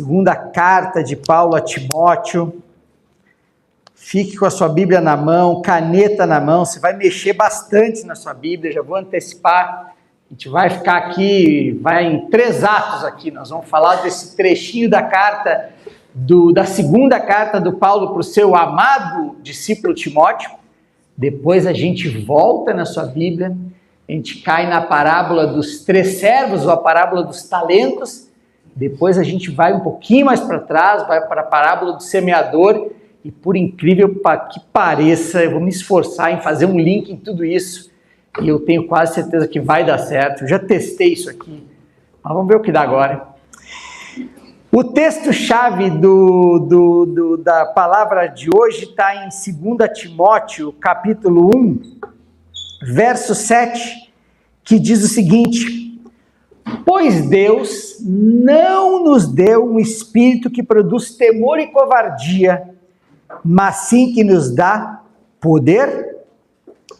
Segunda carta de Paulo a Timóteo. Fique com a sua Bíblia na mão, caneta na mão, você vai mexer bastante na sua Bíblia, já vou antecipar. A gente vai ficar aqui, vai em 3 atos aqui, nós vamos falar desse trechinho da carta, da segunda carta do Paulo para o seu amado discípulo Timóteo. Depois a gente volta na sua Bíblia, a gente cai na parábola dos 3 servos, ou a parábola dos talentos. Depois a gente vai um pouquinho mais para trás, vai para a parábola do semeador, e por incrível que pareça, eu vou me esforçar em fazer um link em tudo isso, e eu tenho quase certeza que vai dar certo. Eu já testei isso aqui, mas vamos ver o que dá agora. O texto-chave da palavra de hoje está em 2 Timóteo, capítulo 1, verso 7, que diz o seguinte: pois Deus não nos deu um espírito que produz temor e covardia, mas sim que nos dá poder,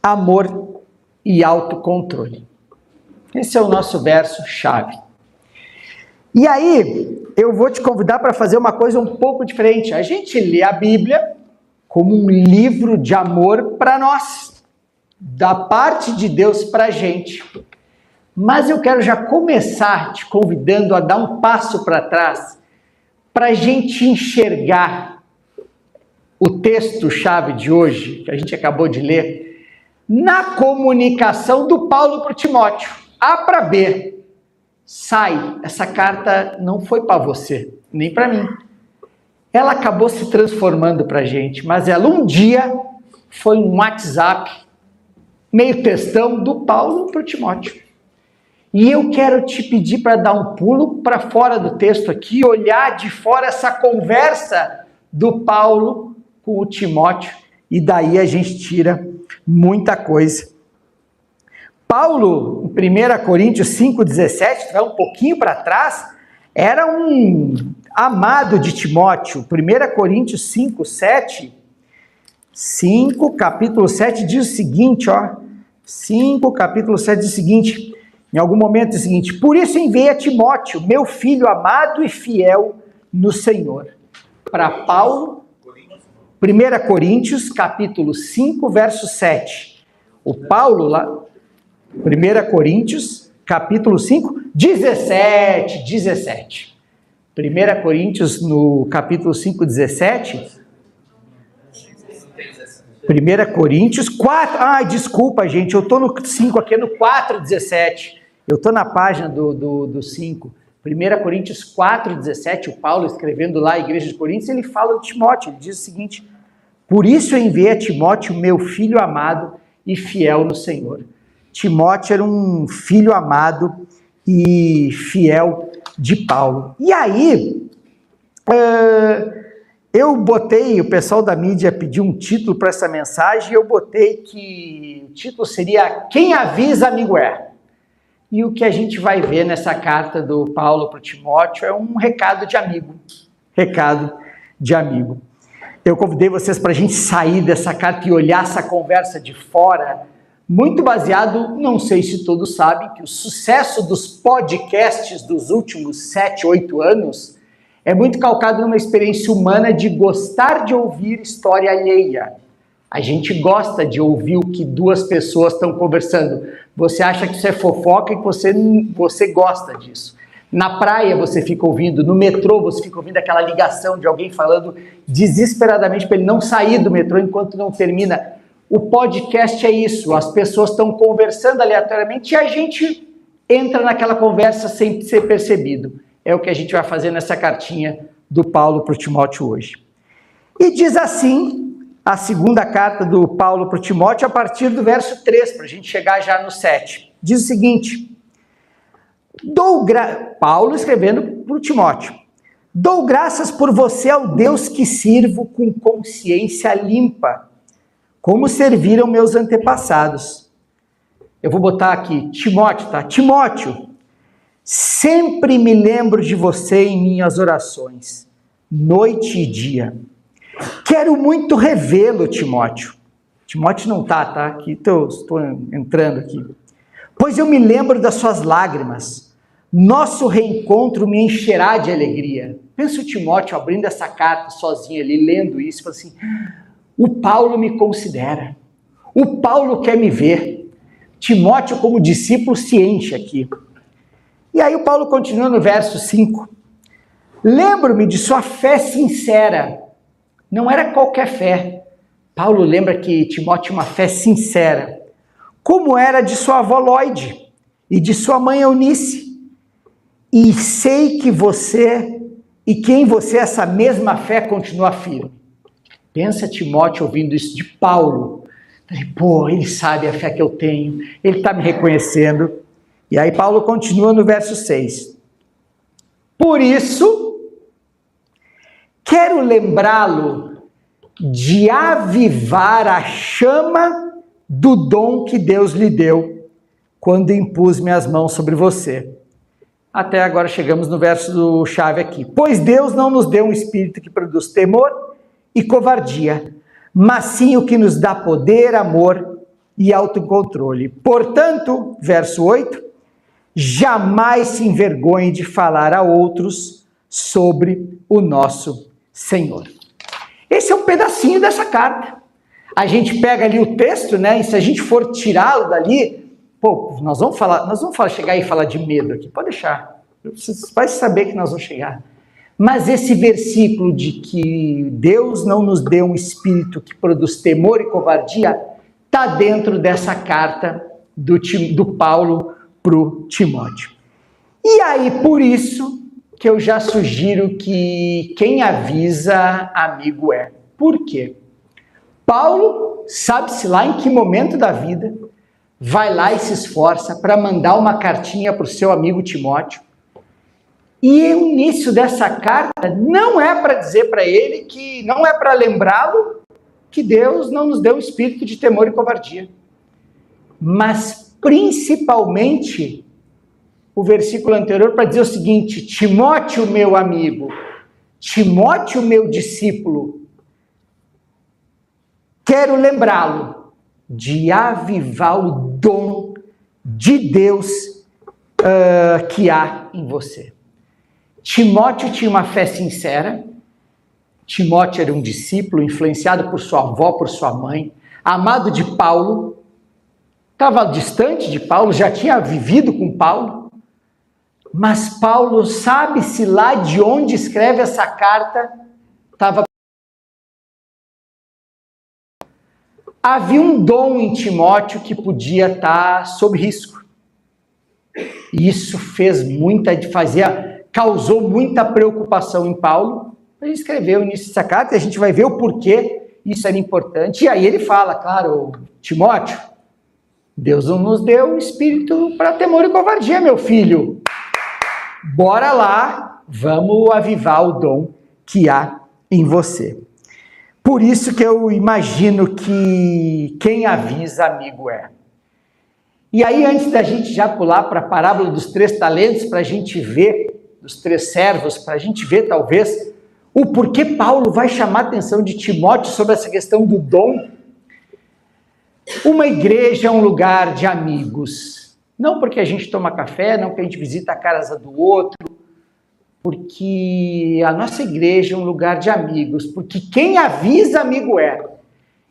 amor e autocontrole. Esse é o nosso verso-chave. E aí, eu vou te convidar para fazer uma coisa um pouco diferente. A gente lê a Bíblia como um livro de amor para nós, da parte de Deus para a gente. Mas eu quero já começar te convidando a dar um passo para trás, para a gente enxergar o texto-chave de hoje, que a gente acabou de ler, na comunicação do Paulo para o Timóteo. A para B. Sai, essa carta não foi para você, nem para mim. Ela acabou se transformando para a gente, mas ela um dia foi um WhatsApp, meio textão do Paulo para o Timóteo. E eu quero te pedir para dar um pulo para fora do texto aqui, olhar de fora essa conversa do Paulo com o Timóteo, e daí a gente tira muita coisa. Paulo, em 1 Coríntios 5,17, vai um pouquinho para trás, era um amado de Timóteo. 1 Coríntios 5, capítulo 7, diz o seguinte, capítulo 7 diz o seguinte, em algum momento diz o seguinte: por isso enviei a Timóteo, meu filho amado e fiel no Senhor. Para Paulo, 1 Coríntios, capítulo 5, verso 7. O Paulo, lá, 1 Coríntios, capítulo 5, 17. 1 Coríntios, no capítulo 5, 17. 1 Coríntios 4, desculpa gente, eu estou no 5 aqui, é no 4, 17. Eu estou na página do 5. 1 Coríntios 4, 17, o Paulo escrevendo lá a igreja de Coríntios, ele fala de Timóteo, ele diz o seguinte: por isso eu enviei a Timóteo, meu filho amado e fiel no Senhor. Timóteo era um filho amado e fiel de Paulo. E aí, eu botei, o pessoal da mídia pediu um título para essa mensagem, e eu botei que o título seria Quem Avisa Amigo É. E o que a gente vai ver nessa carta do Paulo para o Timóteo é um recado de amigo. Recado de amigo. Eu convidei vocês para a gente sair dessa carta e olhar essa conversa de fora, muito baseado, não sei se todos sabem, que o sucesso dos podcasts dos últimos 7, 8 anos é muito calcado numa experiência humana de gostar de ouvir história alheia. A gente gosta de ouvir o que 2 pessoas estão conversando. Você acha que isso é fofoca e que você gosta disso. Na praia você fica ouvindo, no metrô você fica ouvindo aquela ligação de alguém falando desesperadamente para ele não sair do metrô enquanto não termina. O podcast é isso, as pessoas estão conversando aleatoriamente e a gente entra naquela conversa sem ser percebido. É o que a gente vai fazer nessa cartinha do Paulo para o Timóteo hoje. E diz assim a segunda carta do Paulo para o Timóteo, a partir do verso 3, para a gente chegar já no 7. Diz o seguinte: Paulo escrevendo para o Timóteo: dou graças por você ao Deus que sirvo com consciência limpa, como serviram meus antepassados. Eu vou botar aqui, Timóteo, tá? Timóteo, sempre me lembro de você em minhas orações, noite e dia. Quero muito revê-lo, Timóteo. Timóteo não tá? Aqui estou entrando aqui. Pois eu me lembro das suas lágrimas, Nosso reencontro me encherá de alegria. Pensa o Timóteo abrindo essa carta sozinho ali, lendo isso, falando assim, o Paulo me considera, o Paulo quer me ver. Timóteo, como discípulo, se enche aqui. E aí o Paulo continua no verso 5. Lembro-me de sua fé sincera. Não era qualquer fé. Paulo lembra que Timóteo tinha uma fé sincera. Como era de sua avó Lóide e de sua mãe Eunice. E sei que em você essa mesma fé continua firme. Pensa Timóteo ouvindo isso de Paulo. Pô, ele sabe a fé que eu tenho, ele está me reconhecendo. E aí Paulo continua no verso 6. Por isso, quero lembrá-lo de avivar a chama do dom que Deus lhe deu, quando impus minhas mãos sobre você. Até agora chegamos no verso chave aqui. Pois Deus não nos deu um espírito que produz temor e covardia, mas sim o que nos dá poder, amor e autocontrole. Portanto, verso 8, jamais se envergonhe de falar a outros sobre o nosso Senhor. Esse é um pedacinho dessa carta. A gente pega ali o texto, né? E se a gente for tirá-lo dali, pô, nós vamos chegar e falar de medo aqui, pode deixar. Você vai saber que nós vamos chegar. Mas esse versículo de que Deus não nos deu um espírito que produz temor e covardia, está dentro dessa carta do Paulo para o Timóteo. E aí, por isso, que eu já sugiro que quem avisa, amigo é. Por quê? Paulo, sabe-se lá em que momento da vida, vai lá e se esforça para mandar uma cartinha para o seu amigo Timóteo. E o início dessa carta não é para dizer para ele que, não é para lembrá-lo que Deus não nos deu um espírito de temor e covardia. Mas principalmente o versículo anterior para dizer o seguinte: Timóteo, meu amigo, Timóteo, meu discípulo, quero lembrá-lo de avivar o dom de Deus que há em você. Timóteo tinha uma fé sincera. Timóteo era um discípulo influenciado por sua avó, por sua mãe, amado de Paulo, estava distante de Paulo, já tinha vivido com Paulo, mas Paulo, sabe-se lá de onde escreve essa carta, havia um dom em Timóteo que podia estar sob risco. E isso causou muita preocupação em Paulo. Ele escreveu o início dessa carta e a gente vai ver o porquê isso era importante. E aí ele fala, claro, Timóteo, Deus não nos deu um espírito para temor e covardia, meu filho. Bora lá, vamos avivar o dom que há em você. Por isso que eu imagino que quem avisa, amigo é. E aí, antes da gente já pular para a parábola dos 3 talentos, para a gente ver, dos 3 servos, para a gente ver, talvez, o porquê Paulo vai chamar a atenção de Timóteo sobre essa questão do dom. Uma igreja é um lugar de amigos. Não porque a gente toma café, não porque a gente visita a casa do outro, porque a nossa igreja é um lugar de amigos, porque quem avisa, amigo é.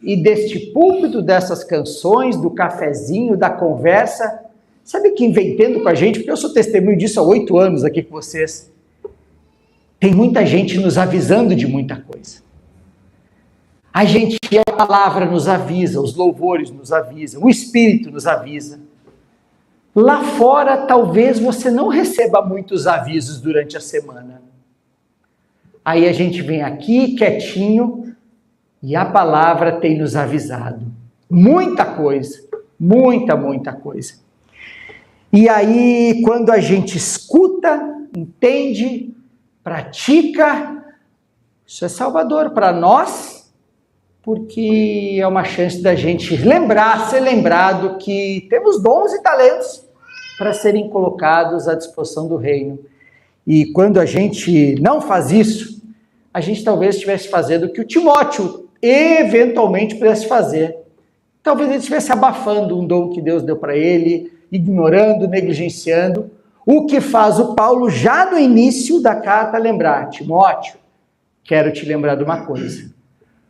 E deste púlpito, dessas canções, do cafezinho, da conversa, sabe quem vem tendo com a gente? Porque eu sou testemunho disso há 8 anos aqui com vocês. Tem muita gente nos avisando de muita coisa. A palavra nos avisa, os louvores nos avisam, o Espírito nos avisa. Lá fora, talvez você não receba muitos avisos durante a semana. Aí a gente vem aqui, quietinho, e a palavra tem nos avisado. Muita coisa, muita coisa. E aí, quando a gente escuta, entende, pratica, isso é salvador para nós, porque é uma chance da gente ser lembrado que temos dons e talentos para serem colocados à disposição do reino. E quando a gente não faz isso, a gente talvez estivesse fazendo o que o Timóteo eventualmente pudesse fazer. Talvez ele estivesse abafando um dom que Deus deu para ele, ignorando, negligenciando, O que faz o Paulo já no início da carta lembrar: Timóteo, quero te lembrar de uma coisa.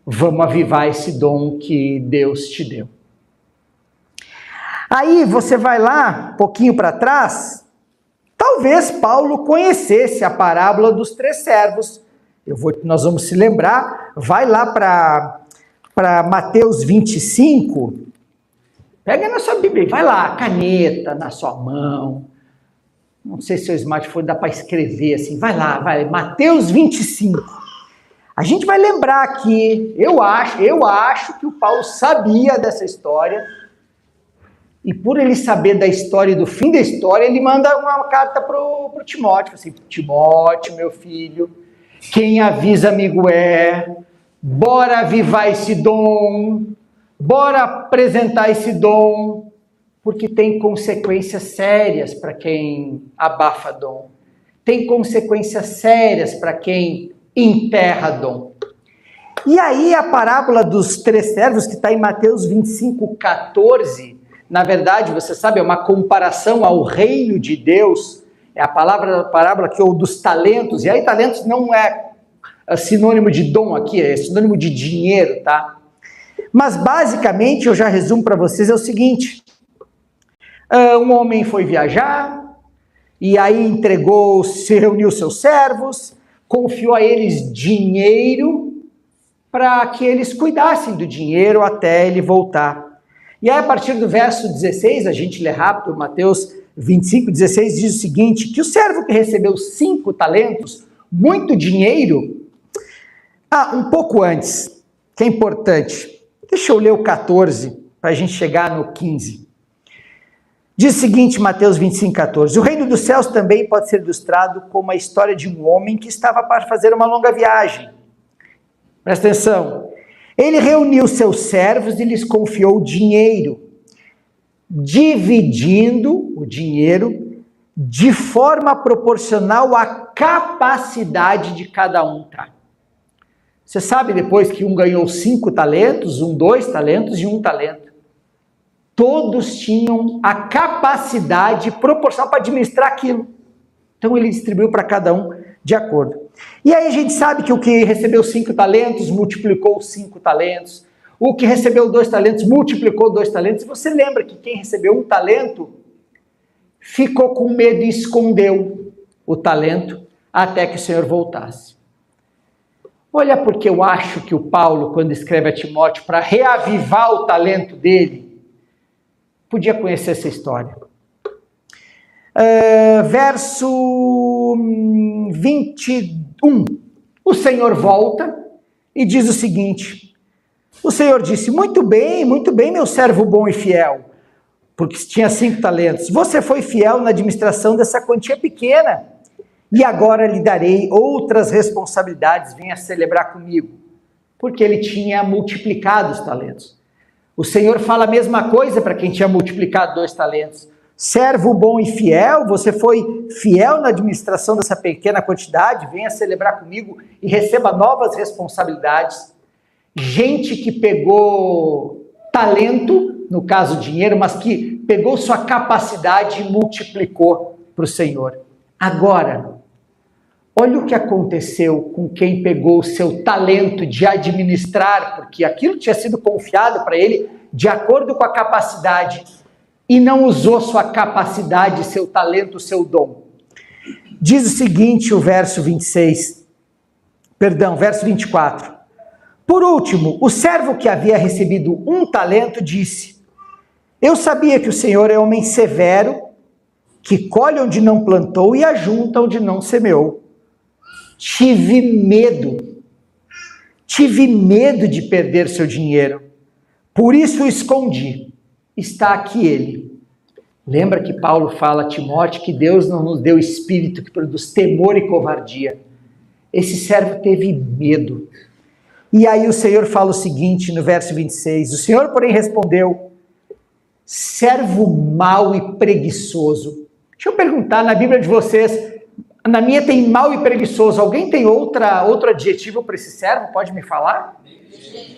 Vamos avivar esse dom que Deus te deu. Aí você vai lá, um pouquinho para trás, talvez Paulo conhecesse a parábola dos 3 servos. Nós vamos se lembrar, vai lá para Mateus 25, pega na sua Bíblia, vai lá, caneta na sua mão, não sei se o smartphone dá para escrever assim, vai lá, Mateus 25. A gente vai lembrar aqui, eu acho que o Paulo sabia dessa história, e por ele saber da história e do fim da história, ele manda uma carta para o Timóteo, assim: Timóteo, meu filho, quem avisa amigo é, bora avivar esse dom, bora apresentar esse dom, porque tem consequências sérias para quem abafa dom, tem consequências sérias para quem enterra dom. E aí a parábola dos 3 servos, que está em Mateus 25, 14, na verdade, você sabe, é uma comparação ao reino de Deus, é a parábola aqui, ou dos talentos, e aí talentos não é sinônimo de dom aqui, é sinônimo de dinheiro, tá? Mas basicamente, eu já resumo para vocês, é o seguinte: um homem foi viajar, e aí reuniu seus servos, confiou a eles dinheiro, para que eles cuidassem do dinheiro até ele voltar. E aí, a partir do verso 16, a gente lê rápido, Mateus 25, 16, diz o seguinte: que o servo que recebeu 5 talentos, muito dinheiro... um pouco antes, que é importante, deixa eu ler o 14, para a gente chegar no 15. Diz o seguinte, Mateus 25, 14, o reino dos céus também pode ser ilustrado como a história de um homem que estava para fazer uma longa viagem. Presta atenção. Ele reuniu seus servos e lhes confiou dinheiro, dividindo o dinheiro de forma proporcional à capacidade de cada um. Tá? Você sabe depois que um ganhou 5 talentos, 2 talentos e 1 talento. Todos tinham a capacidade proporcional para administrar aquilo. Então ele distribuiu para cada um de acordo. E aí a gente sabe que o que recebeu 5 talentos multiplicou 5 talentos, o que recebeu 2 talentos multiplicou 2 talentos, e você lembra que quem recebeu 1 talento ficou com medo e escondeu o talento até que o Senhor voltasse. Olha, porque eu acho que o Paulo, quando escreve a Timóteo para reavivar o talento dele, podia conhecer essa história. Verso 21, o Senhor volta e diz o seguinte: o Senhor disse, muito bem, meu servo bom e fiel, porque tinha 5 talentos, você foi fiel na administração dessa quantia pequena, e agora lhe darei outras responsabilidades, venha celebrar comigo, porque ele tinha multiplicado os talentos. O Senhor fala a mesma coisa para quem tinha multiplicado 2 talentos. Servo bom e fiel, você foi fiel na administração dessa pequena quantidade, venha celebrar comigo e receba novas responsabilidades. Gente que pegou talento, no caso dinheiro, mas que pegou sua capacidade e multiplicou para o Senhor. Agora, olha o que aconteceu com quem pegou o seu talento de administrar, porque aquilo tinha sido confiado para ele de acordo com a capacidade, e não usou sua capacidade, seu talento, seu dom. Diz o seguinte, o verso 24. Por último, o servo que havia recebido 1 talento disse, eu sabia que o Senhor é homem severo, que colhe onde não plantou e ajunta onde não semeou. Tive medo de perder seu dinheiro, por isso o escondi. Está aqui ele. Lembra que Paulo fala a Timóteo que Deus não nos deu espírito que produz temor e covardia. Esse servo teve medo. E aí o Senhor fala o seguinte no verso 26, o Senhor, porém, respondeu, servo mau e preguiçoso. Deixa eu perguntar, na Bíblia de vocês, na minha tem mau e preguiçoso, alguém tem outro adjetivo para esse servo? Pode me falar?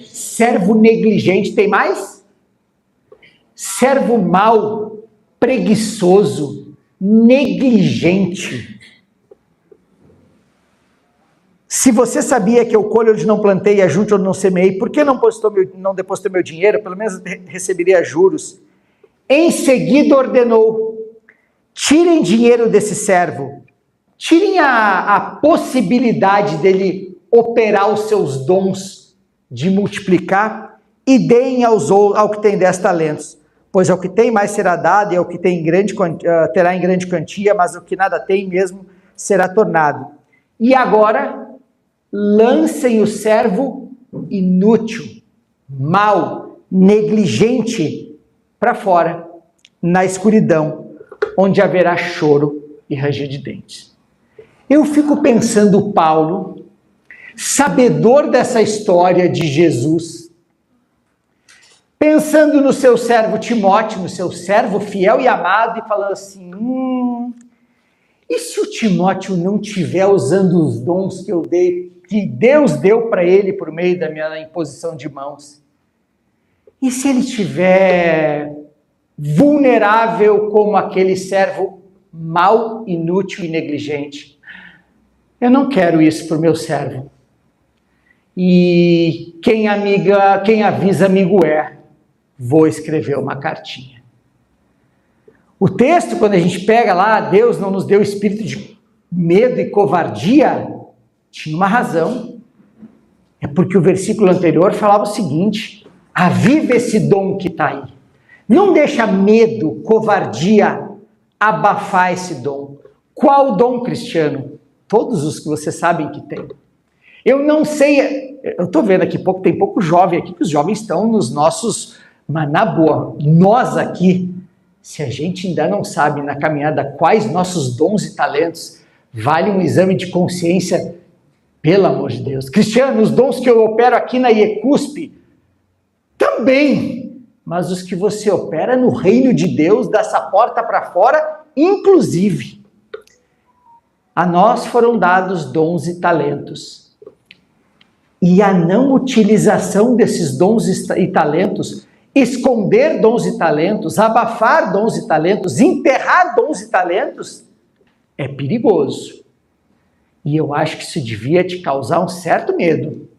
Servo negligente, tem mais? Servo mau, preguiçoso, negligente. Se você sabia que eu colho onde não plantei e ajunto onde não semeei, por que não depositou meu dinheiro? Pelo menos receberia juros. Em seguida ordenou, tirem dinheiro desse servo, tirem a possibilidade dele operar os seus dons de multiplicar e deem ao que tem 10 talentos. Pois ao que tem mais será dado e ao que tem terá em grande quantia, mas o que nada tem mesmo será tornado. E agora lancem o servo inútil, mau, negligente para fora, na escuridão, onde haverá choro e ranger de dentes. Eu fico pensando Paulo, sabedor dessa história de Jesus, pensando no seu servo Timóteo, no seu servo fiel e amado, e falando assim, e se o Timóteo não estiver usando os dons que eu dei, que Deus deu para ele por meio da minha imposição de mãos? E se ele estiver vulnerável como aquele servo mau, inútil e negligente? Eu não quero isso para o meu servo. E quem avisa amigo é. Vou escrever uma cartinha. O texto, quando a gente pega lá, Deus não nos deu espírito de medo e covardia, tinha uma razão. É porque o versículo anterior falava o seguinte, aviva esse dom que está aí. Não deixa medo, covardia abafar esse dom. Qual dom, Cristiano? Todos os que vocês sabem que tem. Eu não sei, eu estou vendo aqui, tem pouco jovem aqui, que os jovens estão nos nossos, mas na boa, nós aqui, se a gente ainda não sabe na caminhada quais nossos dons e talentos, vale um exame de consciência, pelo amor de Deus. Cristiano, os dons que eu opero aqui na IECUSP, também, mas os que você opera no reino de Deus, dessa porta para fora, inclusive. A nós foram dados dons e talentos. E a não utilização desses dons e talentos, esconder dons e talentos, abafar dons e talentos, enterrar dons e talentos, é perigoso. E eu acho que isso devia te causar um certo medo.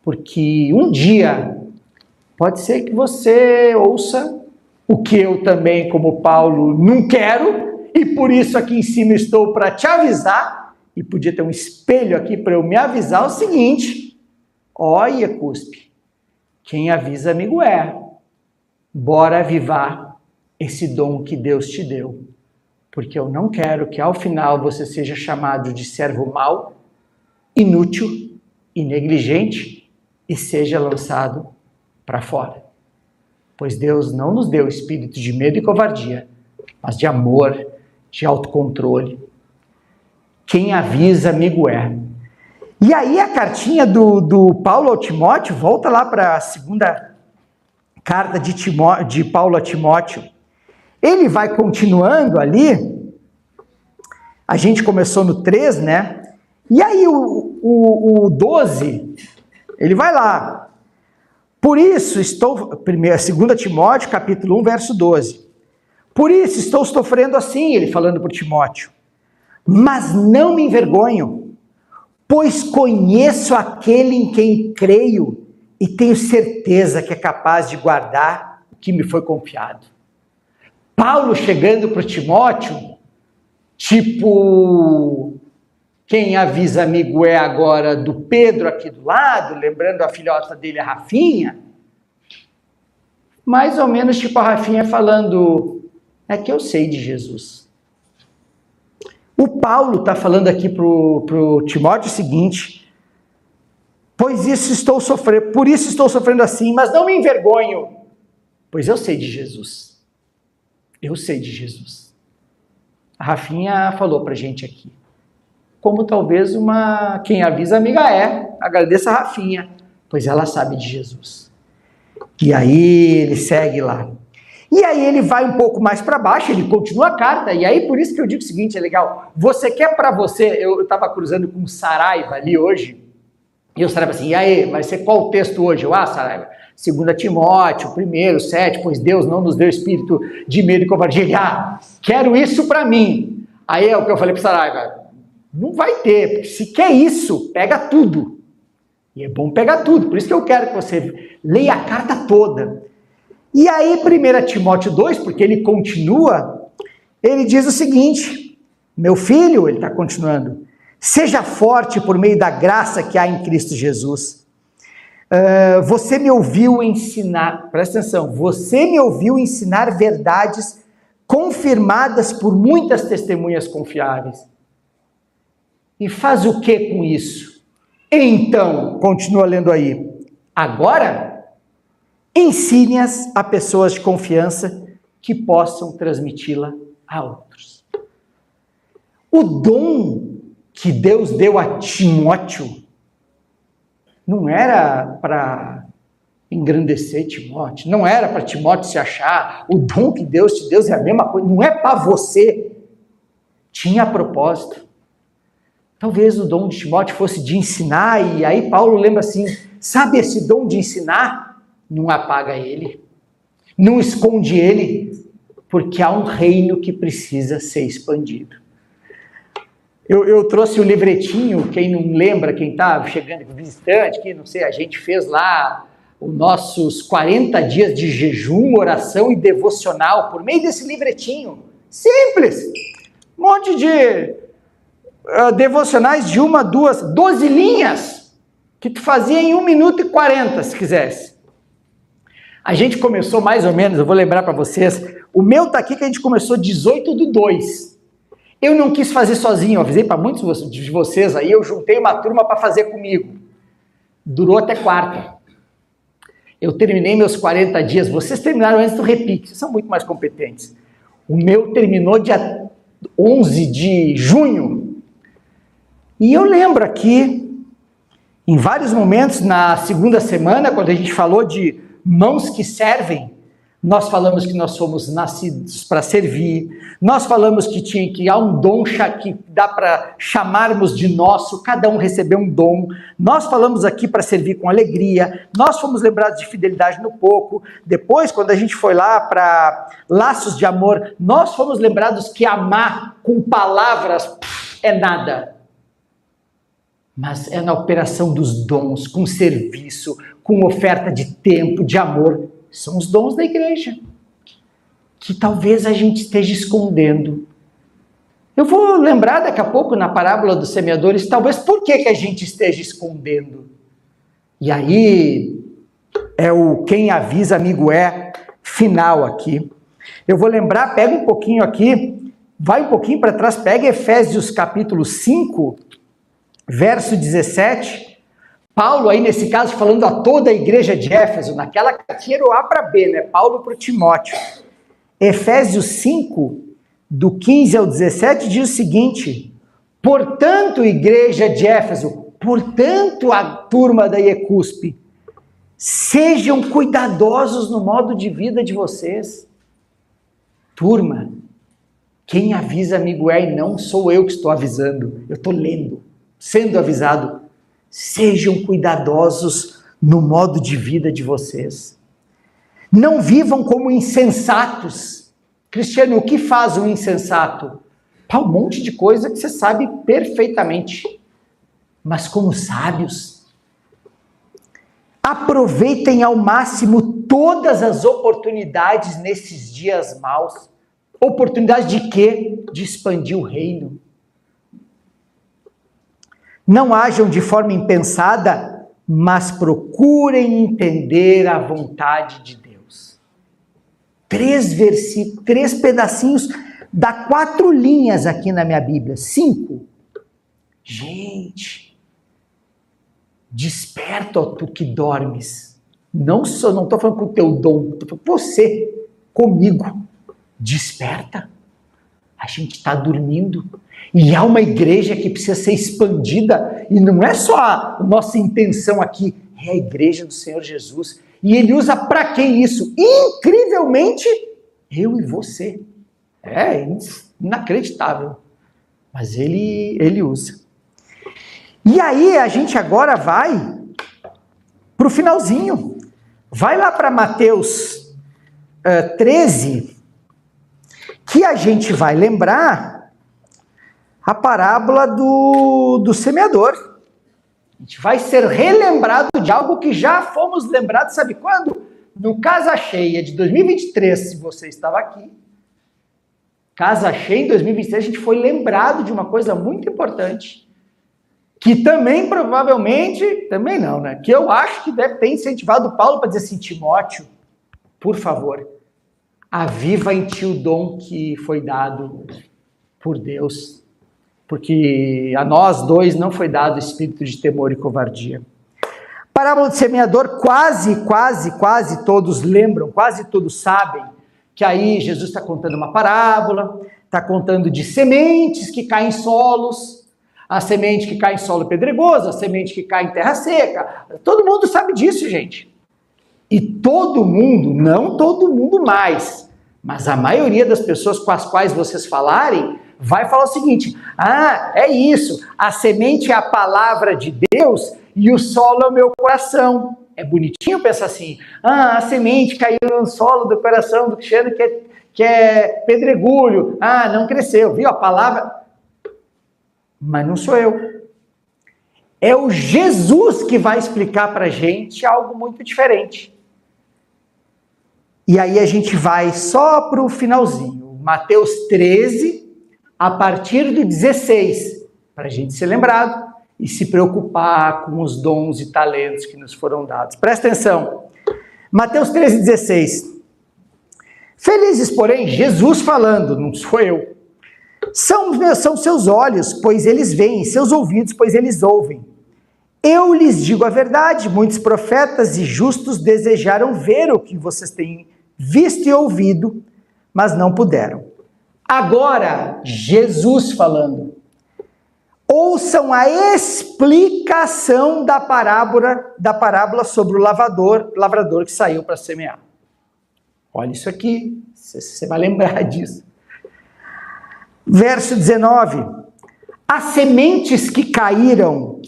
Porque um dia, pode ser que você ouça o que eu também, como Paulo, não quero, e por isso aqui em cima estou para te avisar, e podia ter um espelho aqui para eu me avisar o seguinte, olha, cuspe, quem avisa amigo é, bora avivar esse dom que Deus te deu, porque eu não quero que ao final você seja chamado de servo mau, inútil e negligente e seja lançado para fora. Pois Deus não nos deu espírito de medo e covardia, mas de amor, de autocontrole. Quem avisa, amigo é. E aí a cartinha do Paulo ao Timóteo, volta lá para a segunda carta de Paulo a Timóteo. Ele vai continuando ali, a gente começou no 3, né? E aí o 12, ele vai lá. Por isso estou, 2 Timóteo, capítulo 1, verso 12. Por isso estou sofrendo assim, ele falando para Timóteo. Mas não me envergonho, pois conheço aquele em quem creio e tenho certeza que é capaz de guardar o que me foi confiado. Paulo chegando para Timóteo, tipo, quem avisa amigo é agora do Pedro aqui do lado, lembrando a filhota dele, a Rafinha, mais ou menos tipo a Rafinha falando, é que eu sei de Jesus. O Paulo está falando aqui para o Timóteo o seguinte, por isso estou sofrendo assim, mas não me envergonho, pois eu sei de Jesus. Eu sei de Jesus. A Rafinha falou para a gente aqui, como talvez quem avisa amiga é, agradeça a Rafinha, pois ela sabe de Jesus. E aí ele segue lá. E aí ele vai um pouco mais para baixo, ele continua a carta, e aí por isso que eu digo o seguinte, é legal, você quer para você, eu estava cruzando com Saraiva ali hoje, E o Saraiva assim, e aí, vai ser qual o texto hoje? Saraiva, 2 Timóteo, 1, 7, pois Deus não nos deu espírito de medo e covardia. Ele, quero isso para mim. Aí é o que eu falei para o Saraiva, não vai ter, porque se quer isso, pega tudo. E é bom pegar tudo, por isso que eu quero que você leia a carta toda. E aí, 1 Timóteo 2, porque ele continua, ele diz o seguinte, meu filho, ele está continuando, seja forte por meio da graça que há em Cristo Jesus. Você me ouviu ensinar, presta atenção, você me ouviu ensinar verdades confirmadas por muitas testemunhas confiáveis. E faz o que com isso? Então, continua lendo aí, agora, ensine-as a pessoas de confiança que possam transmiti-la a outros. O dom que Deus deu a Timóteo não era para engrandecer Timóteo, não era para Timóteo se achar, o dom que Deus te deu é a mesma coisa, não é para você, tinha propósito. Talvez o dom de Timóteo fosse de ensinar, e aí Paulo lembra assim, sabe esse dom de ensinar? Não apaga ele, não esconde ele, porque há um reino que precisa ser expandido. Eu trouxe o livretinho, quem não lembra, quem está chegando visitante, que não sei, a gente fez lá os nossos 40 dias de jejum, oração e devocional, por meio desse livretinho, simples, um monte de devocionais de 1, 2, 12 linhas, que tu fazia em 1 minuto e 40, se quisesse. A gente começou mais ou menos, eu vou lembrar para vocês, o meu está aqui que a gente começou 18/2. Eu não quis fazer sozinho, eu avisei para muitos de vocês aí, eu juntei uma turma para fazer comigo. Durou até quarta. Eu terminei meus 40 dias, vocês terminaram antes do repique, vocês são muito mais competentes. O meu terminou dia 11 de junho. E eu lembro aqui, em vários momentos, na segunda semana, quando a gente falou de mãos que servem, nós falamos que nós somos nascidos para servir, nós falamos que há um dom que dá para chamarmos de nosso, cada um recebeu um dom, nós falamos aqui para servir com alegria, nós fomos lembrados de fidelidade no pouco, depois quando a gente foi lá para laços de amor, nós fomos lembrados que amar com palavras é nada, mas é na operação dos dons, com serviço, com oferta de tempo, de amor. São os dons da igreja, que talvez a gente esteja escondendo. Eu vou lembrar daqui a pouco na parábola dos semeadores, talvez por que a gente esteja escondendo. E aí, é o quem avisa amigo é final aqui. Eu vou lembrar, pega um pouquinho aqui, vai um pouquinho para trás, pega Efésios capítulo 5, verso 17, Paulo aí nesse caso falando a toda a igreja de Éfeso, naquela cartinha era o A para B, né? Paulo para o Timóteo. Efésios 5, do 15 ao 17 diz o seguinte, portanto igreja de Éfeso, portanto a turma da IECUSP, sejam cuidadosos no modo de vida de vocês. Turma, quem avisa amigo é, e não sou eu que estou avisando, eu estou lendo, sendo avisado. Sejam cuidadosos no modo de vida de vocês. Não vivam como insensatos. Cristiano, o que faz um insensato? Um monte de coisa que você sabe perfeitamente. Mas como sábios, aproveitem ao máximo todas as oportunidades nesses dias maus. Oportunidade de quê? De expandir o reino. Não ajam de forma impensada, mas procurem entender a vontade de Deus. 3 versículos, 3 pedacinhos, dá 4 linhas aqui na minha Bíblia, 5. Gente, desperta, ó tu que não estou falando com o teu dom, estou falando com você, comigo, desperta. A gente está dormindo. E há uma igreja que precisa ser expandida, e não é só a nossa intenção aqui, é a igreja do Senhor Jesus. E ele usa para quem isso? Incrivelmente, eu e você. É inacreditável, mas ele usa. E aí a gente agora vai para o finalzinho. Vai lá para Mateus 13, que a gente vai lembrar a parábola do semeador. A gente vai ser relembrado de algo que já fomos lembrados, sabe quando? No Casa Cheia de 2023, se você estava aqui. Casa Cheia em 2023, a gente foi lembrado de uma coisa muito importante, que também provavelmente, também não, né? Que eu acho que deve ter incentivado Paulo para dizer assim, Timóteo, por favor, aviva em ti o dom que foi dado por Deus, porque a nós dois não foi dado espírito de temor e covardia. Parábola do semeador, quase todos lembram, quase todos sabem, que aí Jesus está contando uma parábola, está contando de sementes que caem em solos, a semente que cai em solo pedregoso, a semente que cai em terra seca. Todo mundo sabe disso, gente. E todo mundo, não todo mundo mais, mas a maioria das pessoas com as quais vocês falarem, vai falar o seguinte, é isso, a semente é a palavra de Deus e o solo é o meu coração. É bonitinho pensar assim, a semente caiu no solo do coração do Cristiano que é pedregulho, não cresceu, viu a palavra... Mas não sou eu. É o Jesus que vai explicar para a gente algo muito diferente. E aí a gente vai só para o finalzinho. Mateus 13, a partir do 16, para a gente ser lembrado e se preocupar com os dons e talentos que nos foram dados. Presta atenção. Mateus 13, 16. Felizes, porém, Jesus falando, não sou eu. São seus olhos, pois eles veem, seus ouvidos, pois eles ouvem. Eu lhes digo a verdade, muitos profetas e justos desejaram ver o que vocês têm visto e ouvido, mas não puderam. Agora, Jesus falando. Ouçam a explicação da parábola sobre o lavrador que saiu para semear. Olha isso aqui, você vai lembrar disso. Verso 19, as sementes que caíram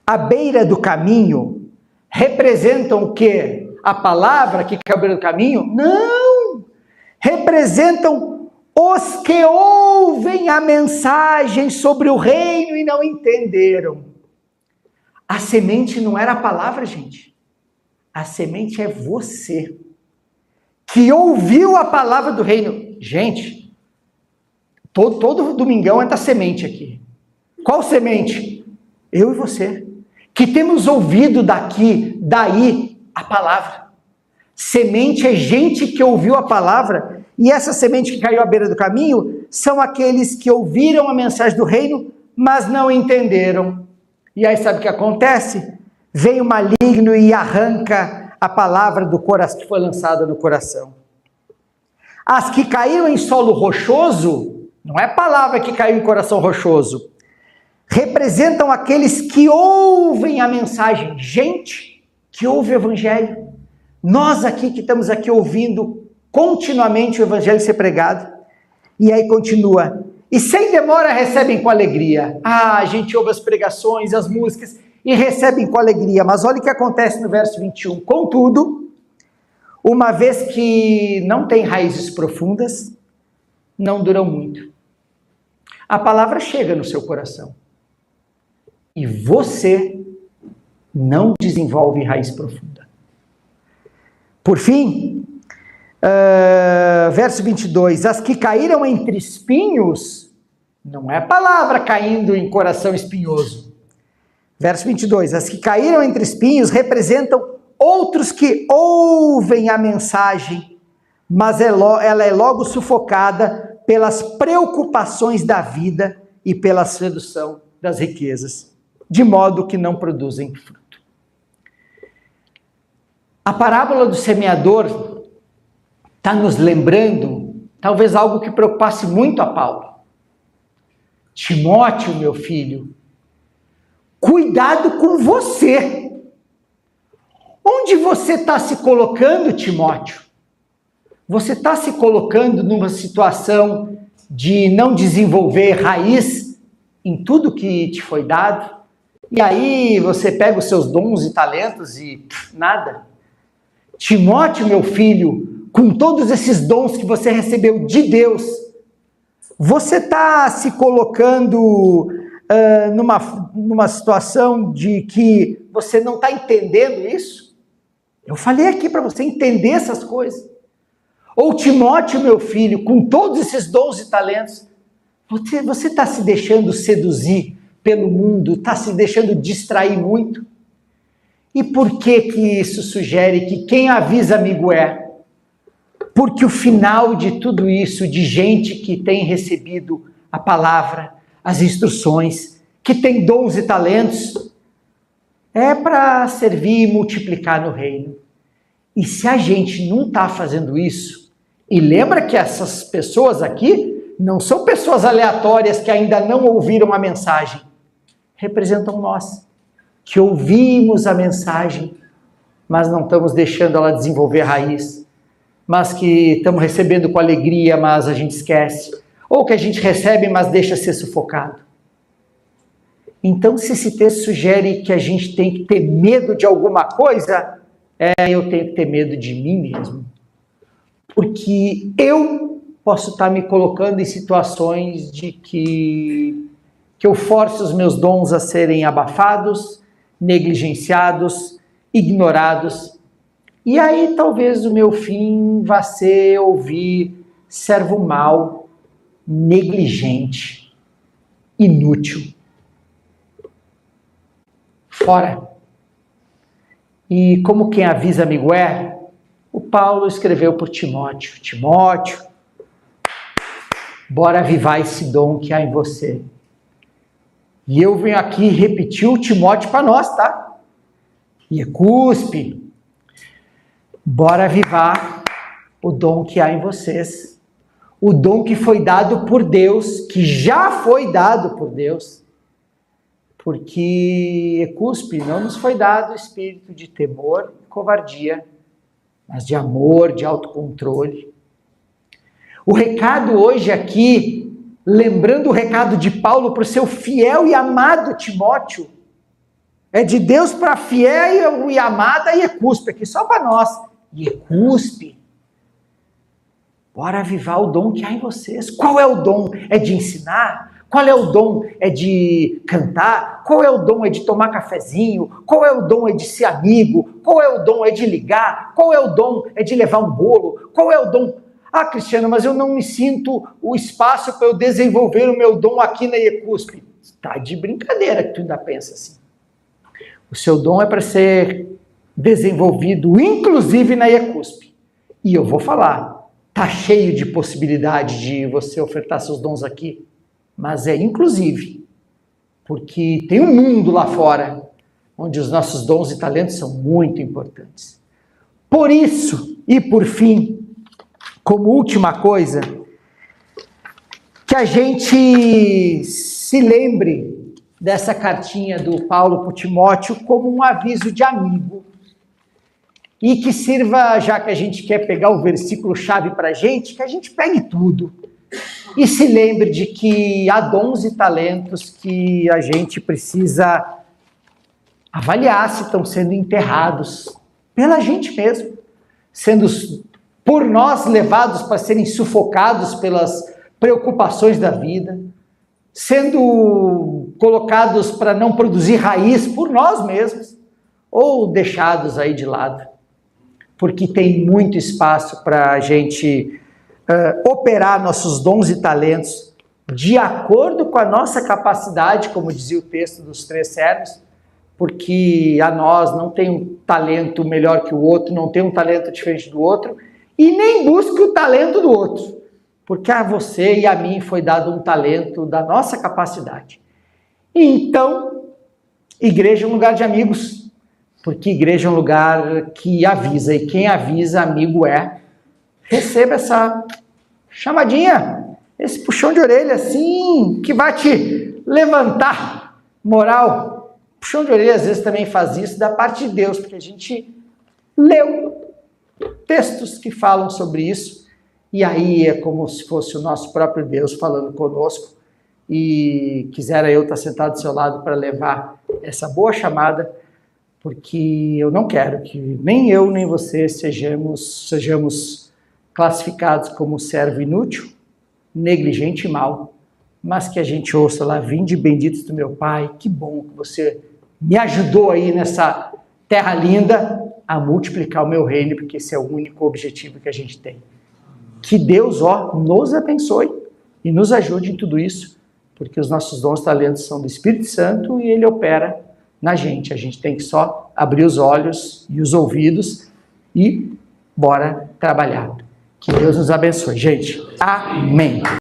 à beira do caminho representam o quê? A palavra que caiu à beira do caminho? Não! Representam os que ouvem a mensagem sobre o reino e não entenderam. A semente não era a palavra, gente. A semente é você, que ouviu a palavra do reino. Gente, todo domingão entra semente aqui. Qual semente? Eu e você. Que temos ouvido daí, a palavra. Semente é gente que ouviu a palavra, e essa semente que caiu à beira do caminho são aqueles que ouviram a mensagem do reino, mas não entenderam. E aí sabe o que acontece? Vem o maligno e arranca a palavra do coração que foi lançada no coração. As que caíram em solo rochoso, não é palavra que caiu em coração rochoso, representam aqueles que ouvem a mensagem, gente que ouve o evangelho. Nós aqui que estamos aqui ouvindo continuamente o evangelho ser pregado, e aí continua, e sem demora recebem com alegria. A gente ouve as pregações, as músicas, e recebem com alegria, mas olha o que acontece no verso 21, contudo, uma vez que não tem raízes profundas, não duram muito. A palavra chega no seu coração, e você não desenvolve raiz profunda. Por fim, verso 22, as que caíram entre espinhos, não é a palavra caindo em coração espinhoso. Verso 22, as que caíram entre espinhos representam outros que ouvem a mensagem, mas ela é logo sufocada pelas preocupações da vida e pela sedução das riquezas, de modo que não produzem fruto. A parábola do semeador está nos lembrando, talvez algo que preocupasse muito a Paulo. Timóteo, meu filho, cuidado com você. Onde você está se colocando, Timóteo? Você está se colocando numa situação de não desenvolver raiz em tudo que te foi dado? E aí você pega os seus dons e talentos e nada. Timóteo, meu filho, com todos esses dons que você recebeu de Deus, você está se colocando numa situação de que você não está entendendo isso? Eu falei aqui para você entender essas coisas. Ou Timóteo, meu filho, com todos esses dons e talentos, você está se deixando seduzir pelo mundo, está se deixando distrair muito? E por que isso sugere que quem avisa amigo é? Porque o final de tudo isso, de gente que tem recebido a palavra, as instruções, que tem dons e talentos, é para servir e multiplicar no reino. E se a gente não está fazendo isso, e lembra que essas pessoas aqui não são pessoas aleatórias que ainda não ouviram a mensagem, representam nós, que ouvimos a mensagem, mas não estamos deixando ela desenvolver raiz, mas que estamos recebendo com alegria, mas a gente esquece, ou que a gente recebe, mas deixa ser sufocado. Então, se esse texto sugere que a gente tem que ter medo de alguma coisa, eu tenho que ter medo de mim mesmo. Porque eu posso estar me colocando em situações de que eu forço os meus dons a serem abafados, negligenciados, ignorados. E aí talvez o meu fim vá ser ouvir servo mau, negligente, inútil. Fora. E como quem avisa amigo é, o Paulo escreveu por Timóteo. Timóteo, bora avivar esse dom que há em você. E eu venho aqui repetir o Timóteo para nós, tá? E cuspe. Bora avivar o dom que há em vocês. O dom que foi dado por Deus, que já foi dado por Deus. Porque, cuspe, não nos foi dado o espírito de temor e covardia, mas de amor, de autocontrole. O recado hoje aqui, lembrando o recado de Paulo para o seu fiel e amado Timóteo, é de Deus para fiel e amada Iecuspe, aqui só para nós. Iecuspe, bora avivar o dom que há em vocês. Qual é o dom? É de ensinar? Qual é o dom? É de cantar? Qual é o dom? É de tomar cafezinho? Qual é o dom? É de ser amigo? Qual é o dom? É de ligar? Qual é o dom? É de levar um bolo? Qual é o dom? Ah, Cristiano, mas eu não me sinto o espaço para eu desenvolver o meu dom aqui na Iecuspe. Está de brincadeira que tu ainda pensa assim. O seu dom é para ser desenvolvido, inclusive na Iecuspe. E eu vou falar, está cheio de possibilidade de você ofertar seus dons aqui, mas é inclusive, porque tem um mundo lá fora, onde os nossos dons e talentos são muito importantes. Por isso, e por fim, como última coisa, que a gente se lembre dessa cartinha do Paulo para o Timóteo como um aviso de amigo. E que sirva, já que a gente quer pegar o versículo-chave para a gente, que a gente pegue tudo. E se lembre de que há dons e talentos que a gente precisa avaliar se estão sendo enterrados pela gente mesmo, sendo por nós levados para serem sufocados pelas preocupações da vida, sendo colocados para não produzir raiz por nós mesmos, ou deixados aí de lado, porque tem muito espaço para a gente operar nossos dons e talentos de acordo com a nossa capacidade, como dizia o texto dos 3 servos, porque a nós não tem um talento melhor que o outro, não tem um talento diferente do outro, e nem busque o talento do outro, porque a você e a mim foi dado um talento da nossa capacidade. Então, igreja é um lugar de amigos, porque igreja é um lugar que avisa, e quem avisa, amigo é. Receba essa chamadinha, esse puxão de orelha assim, que vai te levantar moral. Puxão de orelha às vezes também faz isso da parte de Deus, porque a gente leu textos que falam sobre isso, e aí é como se fosse o nosso próprio Deus falando conosco, e quisera eu estar sentado do seu lado para levar essa boa chamada, porque eu não quero que nem eu nem você sejamos classificados como servo inútil, negligente e mau, mas que a gente ouça lá, vinde benditos do meu Pai, que bom que você me ajudou aí nessa terra linda a multiplicar o meu reino, porque esse é o único objetivo que a gente tem. Que Deus, nos abençoe e nos ajude em tudo isso, porque os nossos dons e talentos são do Espírito Santo e Ele opera na gente. A gente tem que só abrir os olhos e os ouvidos e bora trabalhar. Que Deus nos abençoe, gente. Amém.